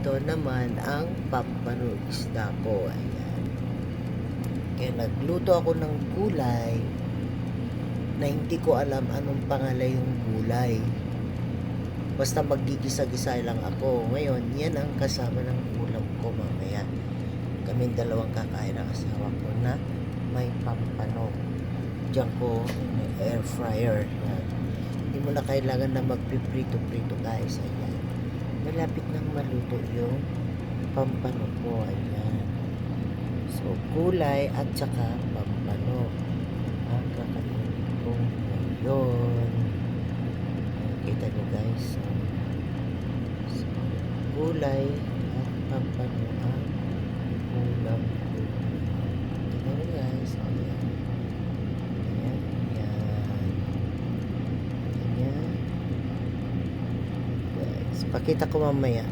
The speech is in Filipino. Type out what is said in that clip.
ito naman ang pampano isda ko. Ayan. Kaya nagluto ako ng gulay na hindi ko alam anong pangalan yung gulay. Basta maggigisa-gisa lang ako. Ngayon, yan ang kasama ng ulam ko mamaya. Kaming dalawang kakain ng asawa ko na may pampano. Diyan ko may air fryer. Yan. Hindi mo na kailangan na magpiprito-prito guys. Ayan. Malapit nang maluto yung pampano ko. Ayan. So, gulay at saka pampano. Ang kakainin ko ngayon. Kita nyo guys. So, gulay at pampano ang ulam ko. Kita nyo guys. Ayan. Ayan. Ayan. Guys, pakita ko mamaya.